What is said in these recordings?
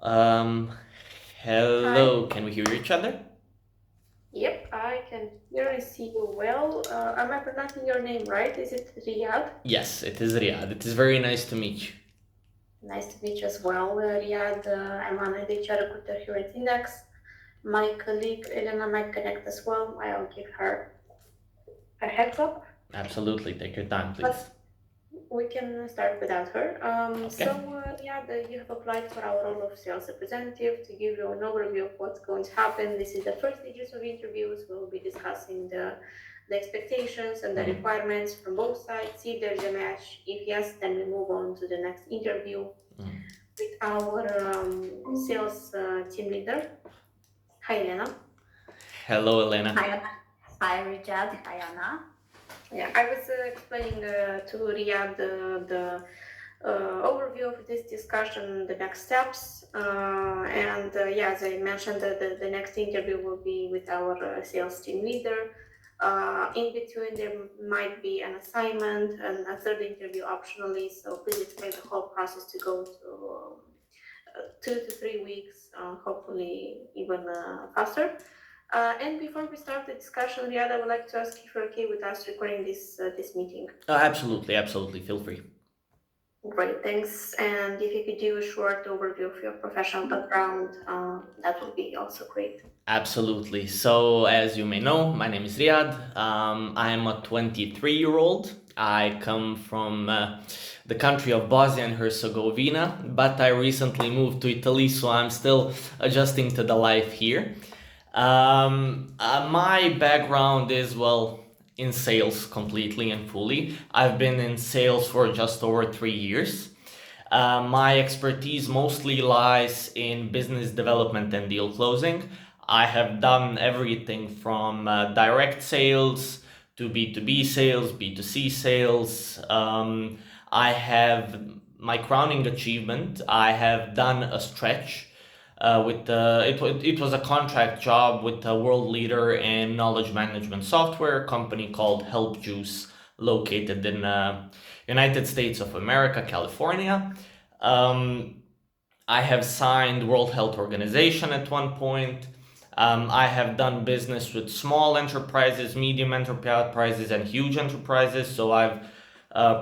Um, Hi. Hello, can we hear each other? Yep, I can really see you well. Am I pronouncing your name right? Is it Riyadh? Yes, it is Riyadh. It is very nice to meet you. Nice to meet you as well, Riyadh. I'm an HR recruiter here at Index. My colleague Elena might connect as well. I'll give her a heads up. Absolutely, take your time, please. But we can start without her. Okay. You have applied for our role of sales representative. To give you an overview of what's going to happen, this is the first stages of interviews. We'll be discussing the expectations and the Mm, requirements from both sides, see if there's a match. If yes, then we move on to the next interview mm. with our sales team leader. Hi, Elena. Hello, Elena. Hi, hi, Richard. Hi, Anna. Yeah, I was explaining to Riyadh overview of this discussion, the next steps, as I mentioned, the next interview will be with our sales team leader. In between, there might be an assignment and a third interview optionally. So please expect the whole process to go to 2 to 3 weeks, hopefully even faster. And before we start the discussion, Riyad, I would like to ask if you're okay with us recording this meeting. Absolutely, absolutely. Feel free. Great, thanks. And if you could do a short overview of your professional background, that would be also great. Absolutely. So, as you may know, my name is Riyad. I am a 23-year-old. I come from the country of Bosnia and Herzegovina, but I recently moved to Italy, so I'm still adjusting to the life here. My background is, well, in sales completely and fully. I've been in sales for just over 3 years. My expertise mostly lies in business development and deal closing. I have done everything from direct sales to B2B sales, B2C sales. I have my crowning achievement. I have done a stretch it was a contract job with a world leader in knowledge management software company called Help Juice, located in United States of America, California. Um, I have signed World Health Organization at one point. I have done business with small enterprises, medium enterprises, and huge enterprises. So I've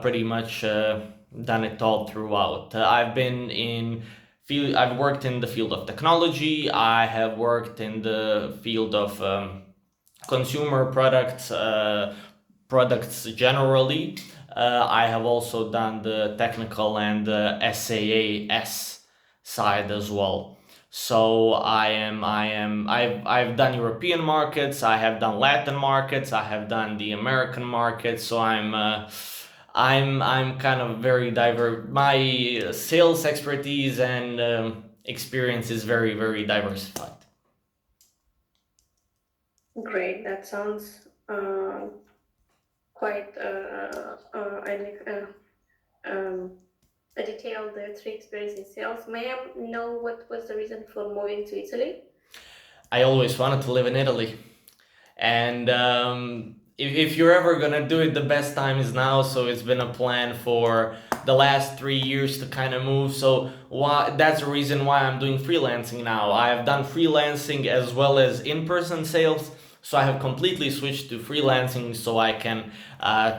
pretty much done it all throughout. I've been in field. I've worked in the field of technology. I have worked in the field of consumer products generally. I have also done the technical and SaaS side as well. So I've done European markets, I have done Latin markets, I have done the American markets. So I'm kind of very diverse. My sales expertise and experience is very diversified. Great, that sounds quite a detailed three experience in sales. May I know what was the reason for moving to Italy? I always wanted to live in Italy. And if you're ever gonna do it, the best time is now. So it's been a plan for the last 3 years to kind of move. So that's the reason why I'm doing freelancing now. I have done freelancing as well as in-person sales. So I have completely switched to freelancing so I can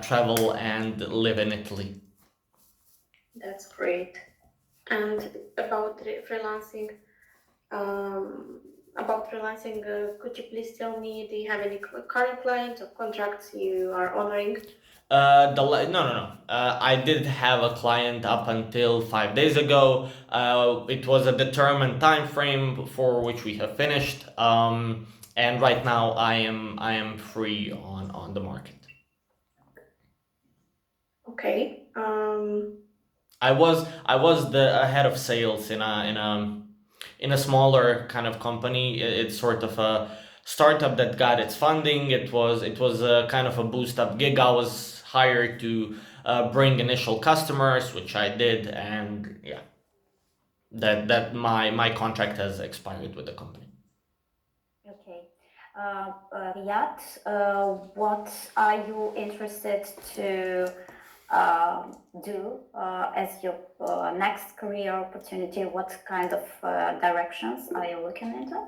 travel and live in Italy. That's great. And about freelancing, um, could you please tell me, do you have any current clients or contracts you are honoring? No. I did have a client up until 5 days ago. It was a determined time frame for which we have finished. And right now I am free on the market. Okay. I was the head of sales in a smaller kind of company. It's sort of a startup that got its funding. It was a kind of a boost up gig. I was hired to bring initial customers, which I did, and yeah, that my contract has expired with the company. Okay. Riyad, what are you interested to do as your next career opportunity? What kind of directions are you looking into?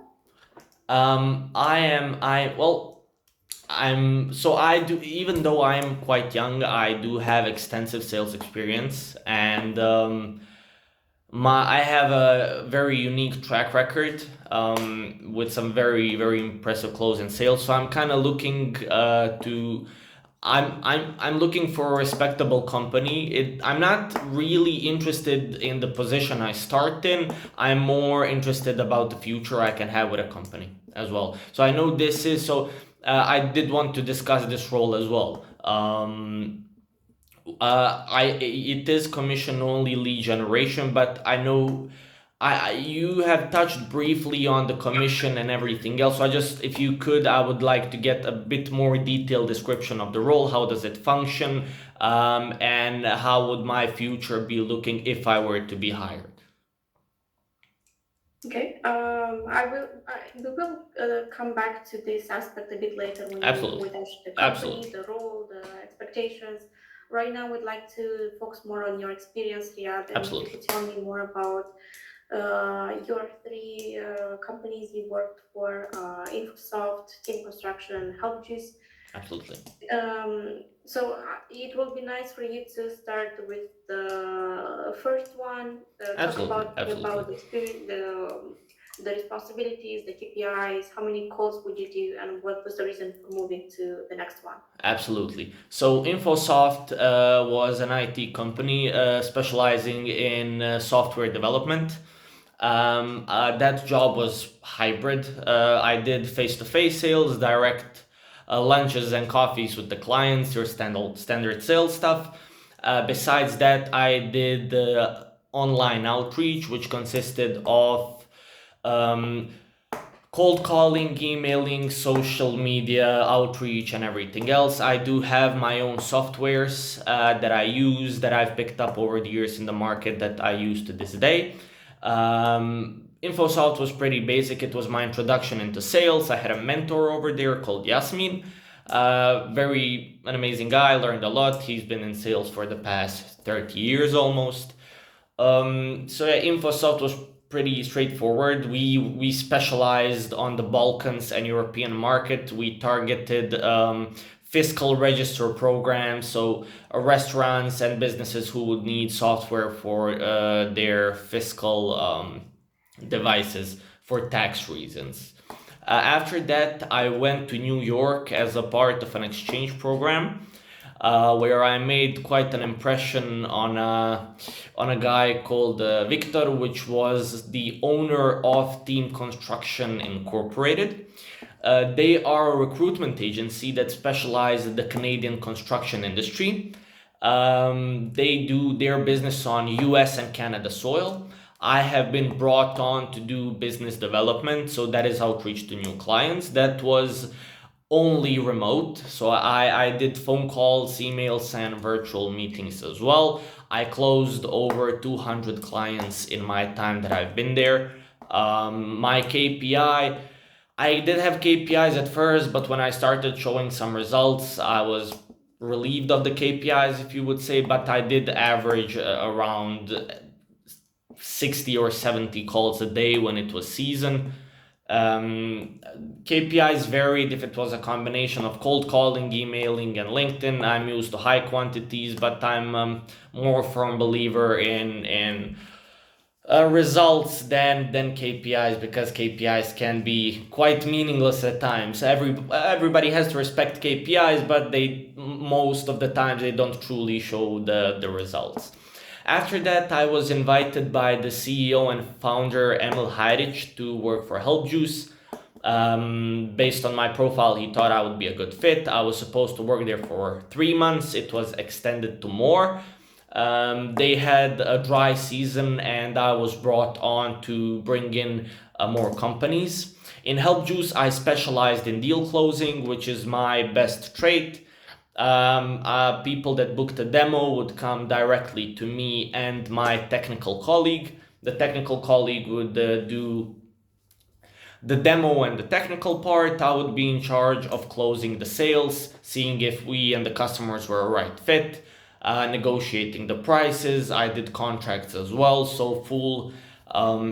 I do, even though I'm quite young, I do have extensive sales experience, and I have a very unique track record with some very, very impressive closing sales. So I'm kind of looking to I'm looking for a respectable company. I'm not really interested in the position I start in. I'm more interested about the future I can have with a company as well. So I know this is so. I did want to discuss this role as well. It is commission only lead generation, but I know you have touched briefly on the commission and everything else. So I just, if you could, I would like to get a bit more detailed description of the role. How does it function, and how would my future be looking if I were to be hired? Okay. We will come back to this aspect a bit later when we Absolutely, touch the company, absolutely, the role, the expectations. Right now, we'd like to focus more on your experience, Riyadh, and if you absolutely, could tell me more about your three companies you worked for, Infosoft, Team Construction, and HelpJuice. absolutely, It will be nice for you to start with the first one, talk absolutely, about absolutely. the experience, the responsibilities, the KPIs, how many calls would you do, and what was the reason for moving to the next one? Absolutely. So Infosoft was an IT company specializing in software development. That job was hybrid. I did face-to-face sales, direct lunches and coffees with the clients, your standard sales stuff. Besides that, I did online outreach, which consisted of um, cold calling, emailing, social media, outreach, and everything else. I do have my own softwares that I use that I've picked up over the years in the market that I use to this day. InfoSalt was pretty basic. It was my introduction into sales. I had a mentor over there called Yasmin. Very an amazing guy. Learned a lot. He's been in sales for the past 30 years almost. InfoSoft was pretty straightforward. We specialized on the Balkans and European market. We targeted fiscal register programs, so restaurants and businesses who would need software for their fiscal devices for tax reasons. After that, I went to New York as a part of an exchange program where I made quite an impression on a guy called Victor, which was the owner of Team Construction Incorporated. They are a recruitment agency that specializes in the Canadian construction industry. They do their business on US and Canada soil. I have been brought on to do business development, so that is outreach to new clients. That was only remote. So I did phone calls, emails, and virtual meetings as well. I closed over 200 clients in my time that I've been there. My I did have KPIs at first, but when I started showing some results, I was relieved of the KPIs, if you would say, but I did average around 60 or 70 calls a day when it was season. Um, KPIs varied if it was a combination of cold calling, emailing, and LinkedIn. I'm used to high quantities, but I'm more firm believer in results than KPIs because KPIs can be quite meaningless at times. Everybody has to respect KPIs, but they most of the times they don't truly show the results. After that, I was invited by the CEO and founder Emil Heirich to work for HelpJuice. Based on my profile, he thought I would be a good fit. I was supposed to work there for 3 months. It was extended to more. They had a dry season, and I was brought on to bring in more companies. In HelpJuice, I specialized in deal closing, which is my best trait. People that booked a demo would come directly to me and my technical colleague. The technical colleague would do the demo and the technical part. I would be in charge of closing the sales, seeing if we and the customers were a right fit. negotiating the prices. I did contracts as well, so full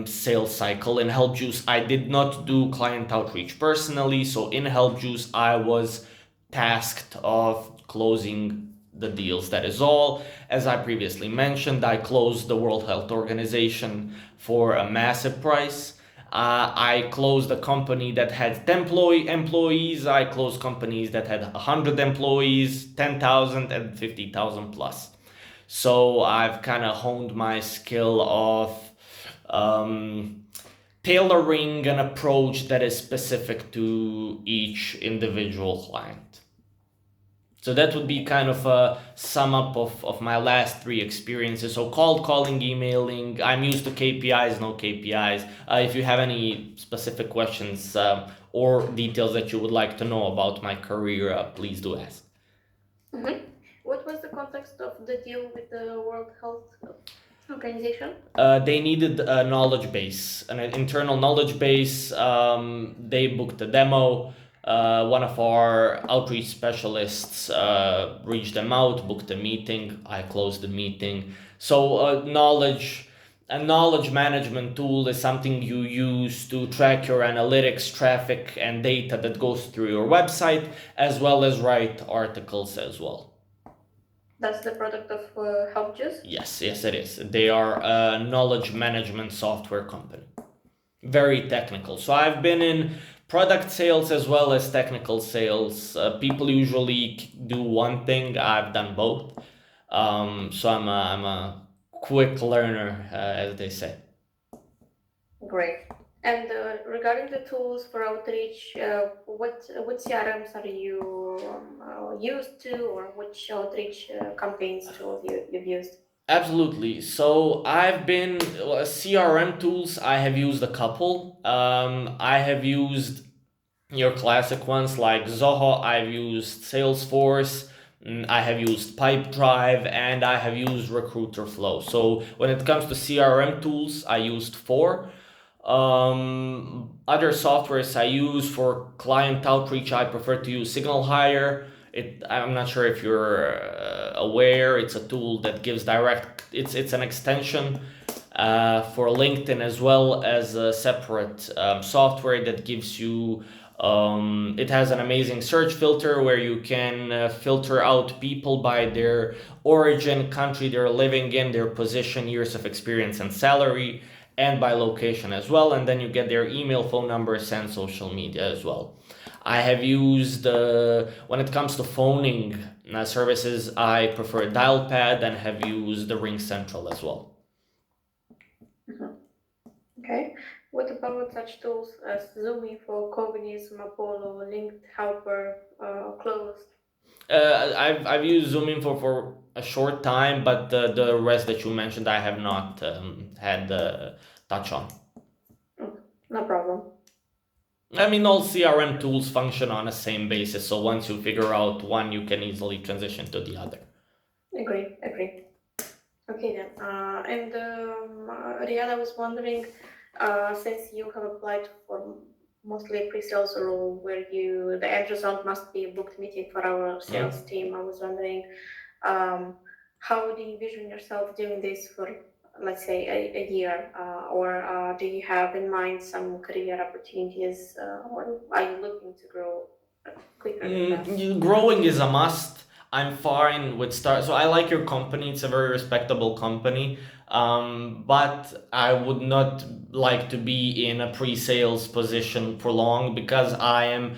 sales cycle. In Help Juice, I did not do client outreach personally, so in Help Juice, I was tasked of closing the deals. That is all. As I previously mentioned, I closed the World Health Organization for a massive price. I closed a company that had 10 employees. I closed companies that had 100 employees, 10,000 and 50,000 plus. So I've kind of honed my skill of tailoring an approach that is specific to each individual client. So that would be kind of a sum up of my last three experiences. So cold calling, emailing. I'm used to KPIs, no KPIs. If you have any specific questions or details that you would like to know about my career, please do ask. What was the context of the deal with the World Health Organization? They needed a knowledge base, an internal knowledge base. They booked a demo. One of our outreach specialists reached them out, booked a meeting. I closed the meeting. So a knowledge management tool is something you use to track your analytics, traffic, and data that goes through your website, as well as write articles as well. That's the product of Help Juice? Yes, it is. They are a knowledge management software company. Very technical. So I've been in product sales as well as technical sales. People usually do one thing. I've done both. So I'm a quick learner, as they say. Great. And regarding the tools for outreach, what CRMs are you used to, or which outreach campaigns tools you've used? Absolutely. So I've been CRM tools. I have used a couple. I have used your classic ones like Zoho. I've used Salesforce. I have used Pipedrive, and I have used Recruiter Flow. So when it comes to CRM tools, I used four. Other softwares I use for client outreach, I prefer to use Signal Hire. I'm not sure if you're aware. It's a tool that gives direct. It's an extension for LinkedIn, as well as a separate software that gives you. It has an amazing search filter where you can filter out people by their origin, country they're living in, their position, years of experience, and salary, and by location as well. And then you get their email, phone numbers, and social media as well. I have used, when it comes to phoning services, I prefer Dialpad and have used the Ring Central as well. Okay. What about such tools as ZoomInfo, Cognism, Apollo, Linked Helper, Closed? I've used ZoomInfo for a short time, but the rest that you mentioned, I have not had touch on. No problem. I mean, all CRM tools function on the same basis, so once you figure out one, you can easily transition to the other. Agree. Okay then. And Riyad, I was wondering, since you have applied for mostly pre-sales role where the end result must be a booked meeting for our sales team, I was wondering, how do you envision yourself doing this for, let's say, a year, or do you have in mind some career opportunities, or are you looking to grow quicker than that? Growing is a must. I'm fine with start. So I like your company. It's a very respectable company. But I would not like to be in a pre-sales position for long, because I am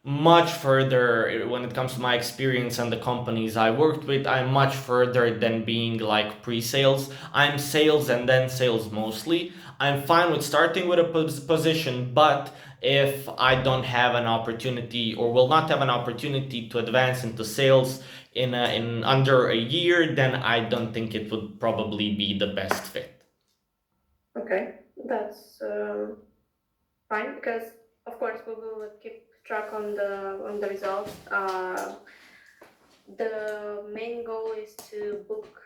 much further when it comes to my experience and the companies I worked with. I'm much further than being like pre-sales. I'm sales and then sales mostly. I'm fine with starting with a position, but if I don't have an opportunity or will not have an opportunity to advance into sales in under a year, then I don't think it would probably be the best fit. Okay, that's fine, because of course we will keep track on the results. The main goal is to book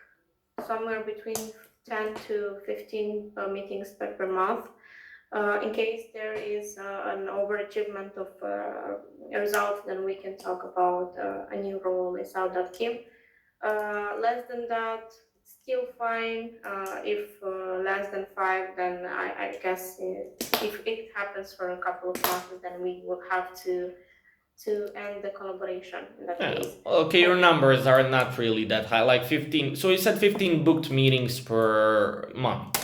somewhere between 10 to 15 meetings per month. In case there is an overachievement of a result, then we can talk about a new role inside that team. Less than that, still fine. If less than 5, then I guess if it happens for a couple of months, then we will have to end the collaboration in that Yeah. case. Okay, your numbers are not really that high, like 15. So you said 15 booked meetings per month.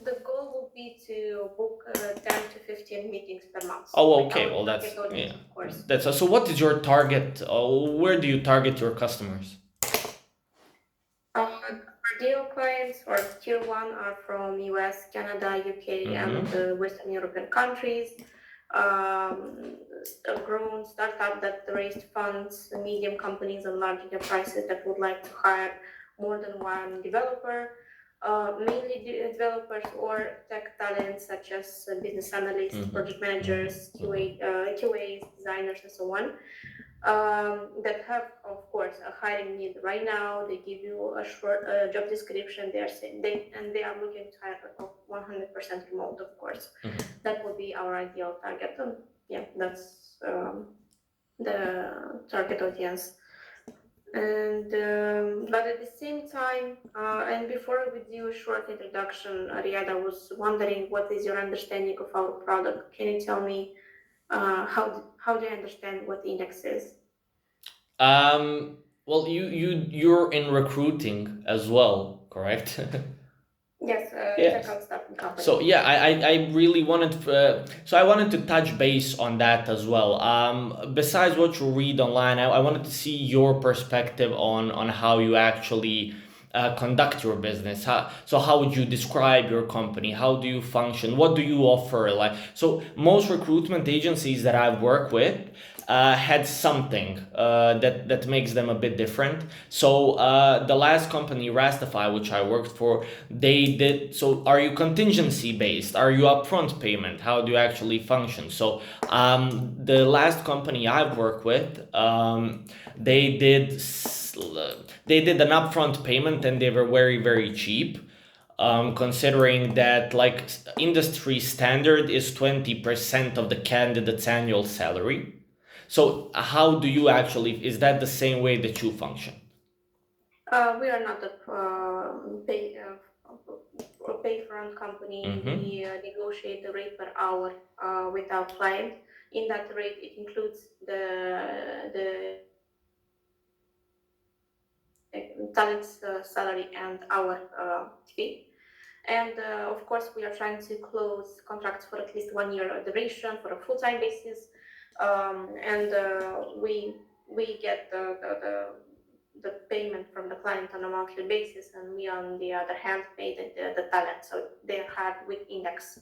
The goal would be to book 10 to 15 meetings per month. Oh, With okay. our Well, target that's audience, yeah. of course. That's so. What is your target? Where do you target your customers? Our deal clients or tier 1 are from US, Canada, UK, and Western European countries. A grown startup that raised funds, medium companies and large enterprises that would like to hire more than one developer, mainly developers or tech talents such as business analysts, project managers, QAs, designers, and so on. That have, of course, a hiring need right now. They give you a short job description. They are saying they are looking to hire 100% remote, of course. That would be our ideal target. And yeah, that's the target audience. And but at the same time, and before we do a short introduction, Riyad, I was wondering what is your understanding of our product? Can you tell me how do you understand what index is? Well, you're in recruiting as well, correct? Yes, Yes. tech staffing company. So yeah, I really wanted so I wanted to touch base on that as well. Besides what you read online, I wanted to see your perspective on how you actually conduct your business. How would you describe your company? How do you function? What do you offer? Like, so most recruitment agencies that I've worked with had something that makes them a bit different. So the last company, Rastify, which I worked for, they did. So are you contingency based? Are you upfront payment? How do you actually function? So the last company I've worked with, they did they did an upfront payment and they were very cheap. Considering that like industry standard is 20% of the candidate's annual salary. So how do you actually, is that the same way that you function? We are not a pay front company. We negotiate the rate per hour with our client. In that rate, it includes the talent's salary and our fee. And of course, we are trying to close contracts for at least 1 year duration for a full-time basis. And we get the payment from the client on a monthly basis, and we, on the other hand, pay the talent. So they're hired with index.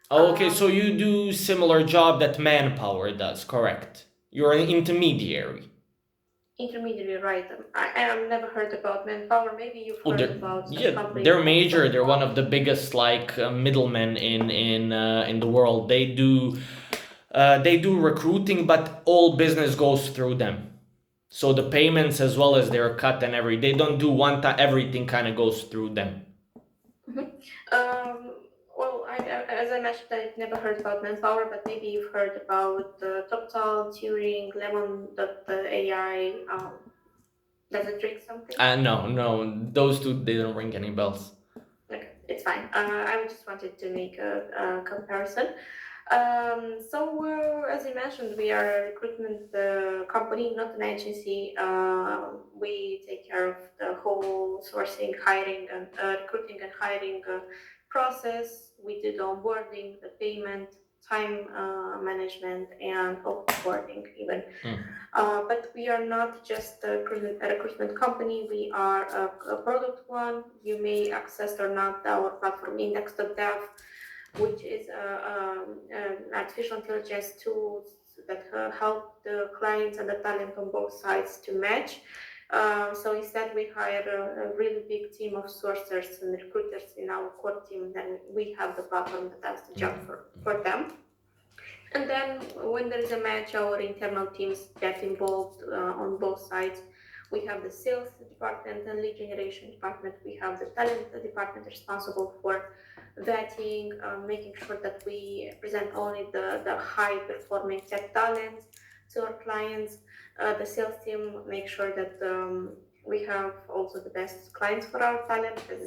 Okay, so you do similar job that Manpower does, correct? You're an intermediary. Intermediary, right? I have never heard about Manpower. Maybe you've heard about such Yeah, companies. they're major. They're one of the biggest like middlemen in the world. They do recruiting, but all business goes through them. So the payments as well as their cut and they don't do one time. Everything kind of goes through them. Well, as I mentioned, I've never heard about Manpower, but maybe you've heard about TopTal, Turing, Lemon.ai. Does it ring something? No, those two they don't ring any bells. Okay, it's fine. I just wanted to make a comparison. As you mentioned, we are a recruitment company, not an agency. We take care of the whole sourcing, hiring, and recruiting and hiring process. We do the onboarding, the payment, time management, and offboarding even. But we are not just a recruitment company. We are a product one. You may access or not our platform index.dev, which is an artificial intelligence tools that help the clients and the talent on both sides to match. So instead, we hire a really big team of sourcers and recruiters in our core team. Then we have the platform that does the job for them. And then when there is a match, our internal teams get involved on both sides. We have the sales department and lead generation department. We have the talent department responsible for vetting, making sure that we present only the high performing tech talent to our clients. The sales team make sure that We have also the best clients for our talent because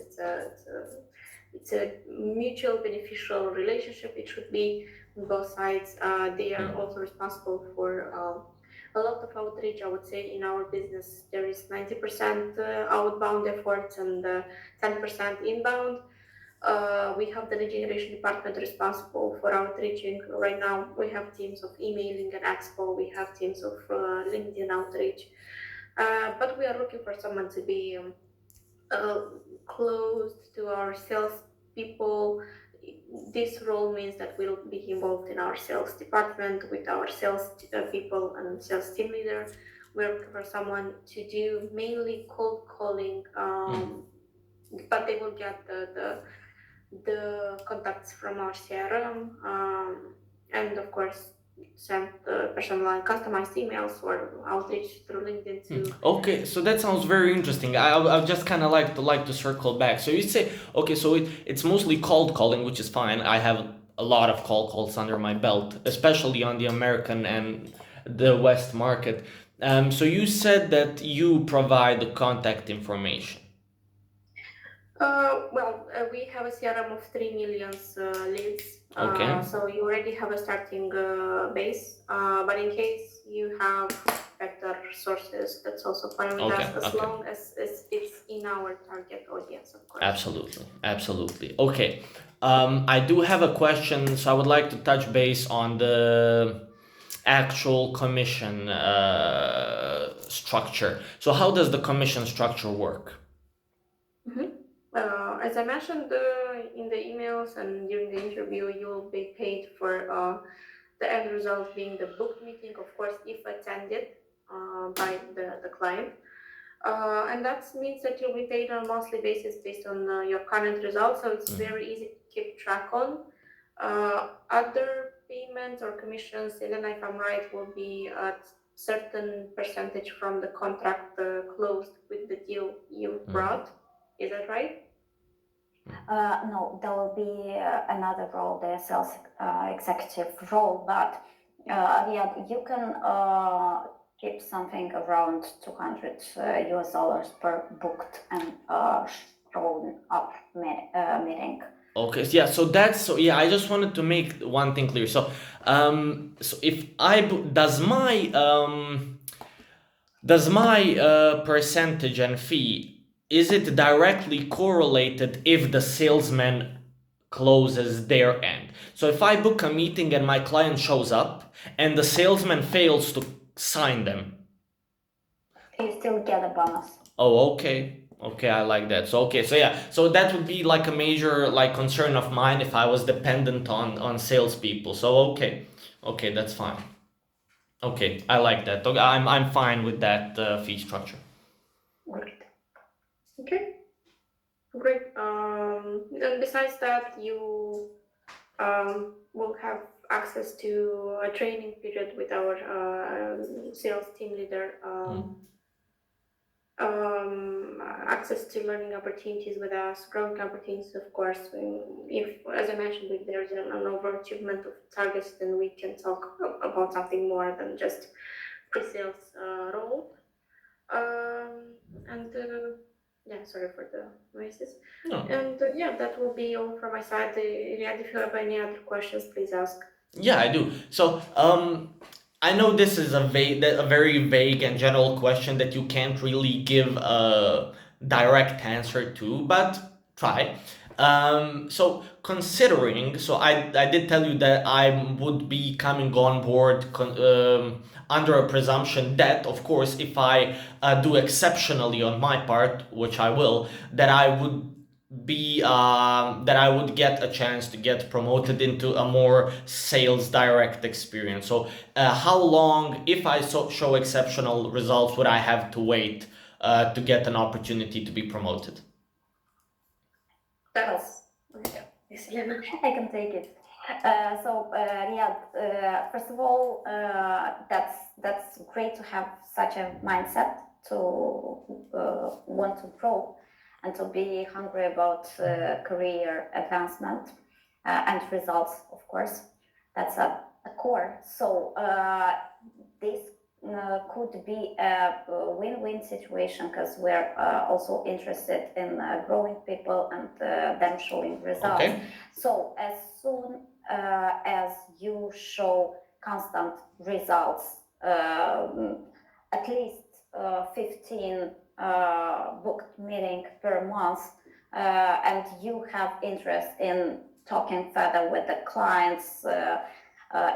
it's a mutual beneficial relationship. It should be on both sides. They are also responsible for a lot of outreach. I would say in our business there is 90% outbound efforts and 10% inbound. We have the lead generation department responsible for outreaching. Right now, we have teams of emailing and expo. We have teams of LinkedIn outreach. But we are looking for someone to be uh, close to our sales people. This role means that we'll be involved in our sales department with our sales people and sales team leader. We're looking for someone to do mainly cold calling, but they will get the contacts from our CRM, and of course send personalized customized emails or outreach through LinkedIn to. Okay, so that sounds very interesting. I just kind of like to circle back. So you say okay, so it's mostly cold calling, which is fine. I have a lot of cold calls under my belt, especially on the American and the West market. So you said that you provide the contact information. We have a CRM of 3 million leads, Okay. so you already have a starting base. But in case you have better sources, that's also fine with Okay. us, as Okay. long as it's in our target audience, of course. Absolutely, absolutely. Okay, I do have a question, so I would like to touch base on the actual commission structure. So, how does the commission structure work? Mhm. As I mentioned in the emails and during the interview, you will be paid for the end result being the booked meeting, of course, if attended by the client. And that means that you'll be paid on a monthly basis based on your current results. So it's very easy to keep track on. Other payments or commissions, Elena, if I'm right, will be a certain percentage from the contract closed with the deal you brought. Is that right? No, there will be another role, the sales executive role, but yeah, you can keep something around 200 US dollars per booked and shown up meeting. Okay, so yeah, so I just wanted to make one thing clear. So if does my percentage and fee, is it directly correlated if the salesman closes their end? So if I book a meeting and my client shows up and the salesman fails to sign them. You still get a bonus. Oh, okay. Okay, I like that. So okay, so yeah, so that would be like a major like concern of mine if I was dependent on salespeople. So okay, that's fine. Okay, I like that. Okay, I'm fine with that fee structure. Great. Okay. Great. And besides that, you will have access to a training period with our sales team leader. Access to learning opportunities with us, growing opportunities, of course. If, as I mentioned, if there's an overachievement of targets, then we can talk about something more than just pre-sales role. And yeah, sorry for the noises. No. And yeah, that will be all from my side. Riyad, if you have any other questions, please ask. Yeah, I do. So, I know this is a very vague and general question that you can't really give a direct answer to, but try. So considering, so I did tell you that I would be coming on board under a presumption that, of course, if I do exceptionally on my part, which I will, that I would get a chance to get promoted into a more sales direct experience. So, how long, if I show exceptional results, would I have to wait to get an opportunity to be promoted? That's yes, Elena. I can take it. Riyad, first of all, that's great to have such a mindset to want to grow and to be hungry about career advancement and results, of course. That's a core. So this could be a win-win situation because we're also interested in growing people and them showing results. Okay. So as soon as you show constant results, at least 15 booked meeting per month, and you have interest in talking further with the clients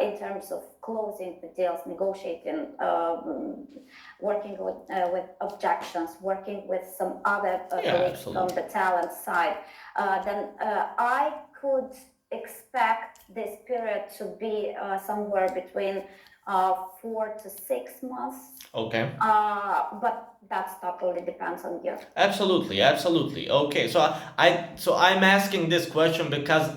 in terms of closing the deals, negotiating, working with objections, working with some other colleagues on the talent side, then I could expect this period to be somewhere between 4 to 6 months. Okay. But that totally depends on you. Absolutely, absolutely. Okay, so I'm asking this question because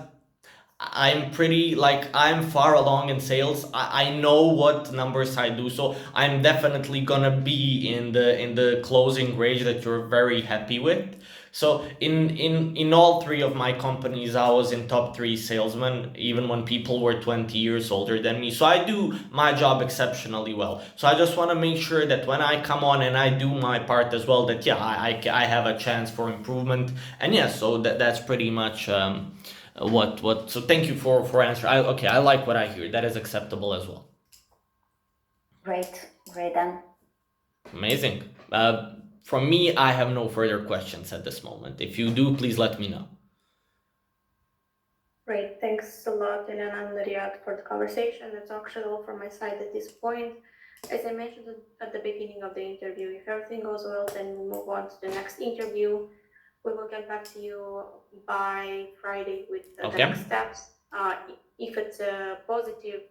I'm pretty like I'm far along in sales. I know what numbers I do, so I'm definitely gonna be in the closing range that you're very happy with. So in all three of my companies, I was in top three salesmen, even when people were 20 years older than me. So I do my job exceptionally well. So I just want to make sure that when I come on and I do my part as well, that yeah, I have a chance for improvement. And yeah, so that's pretty much what. So thank you for answering. Okay, I like what I hear. That is acceptable as well. Great then. Amazing. From me, I have no further questions at this moment. If you do, please let me know. Great, thanks a lot, Elena and Riyad, for the conversation. That's actually all from my side at this point. As I mentioned at the beginning of the interview, if everything goes well, then we'll move on to the next interview. We will get back to you by Friday with the next steps. If it's positive,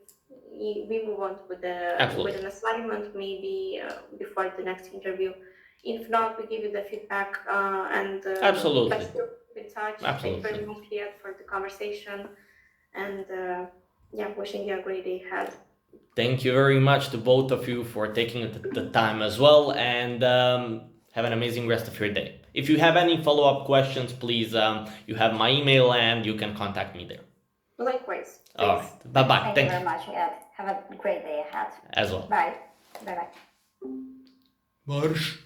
we move on with an assignment, maybe before the next interview. If not, we give you the feedback and Absolutely. let's still keep in touch. Absolutely. Thank you very much, Riyad, for the conversation, and wishing you a great day ahead. Thank you very much to both of you for taking the time as well, and have an amazing rest of your day. If you have any follow-up questions, please, you have my email and you can contact me there. Likewise. All right. Bye-bye. Thank you very much, Riyad. Have a great day ahead. As well. Bye. Bye-bye. Marш.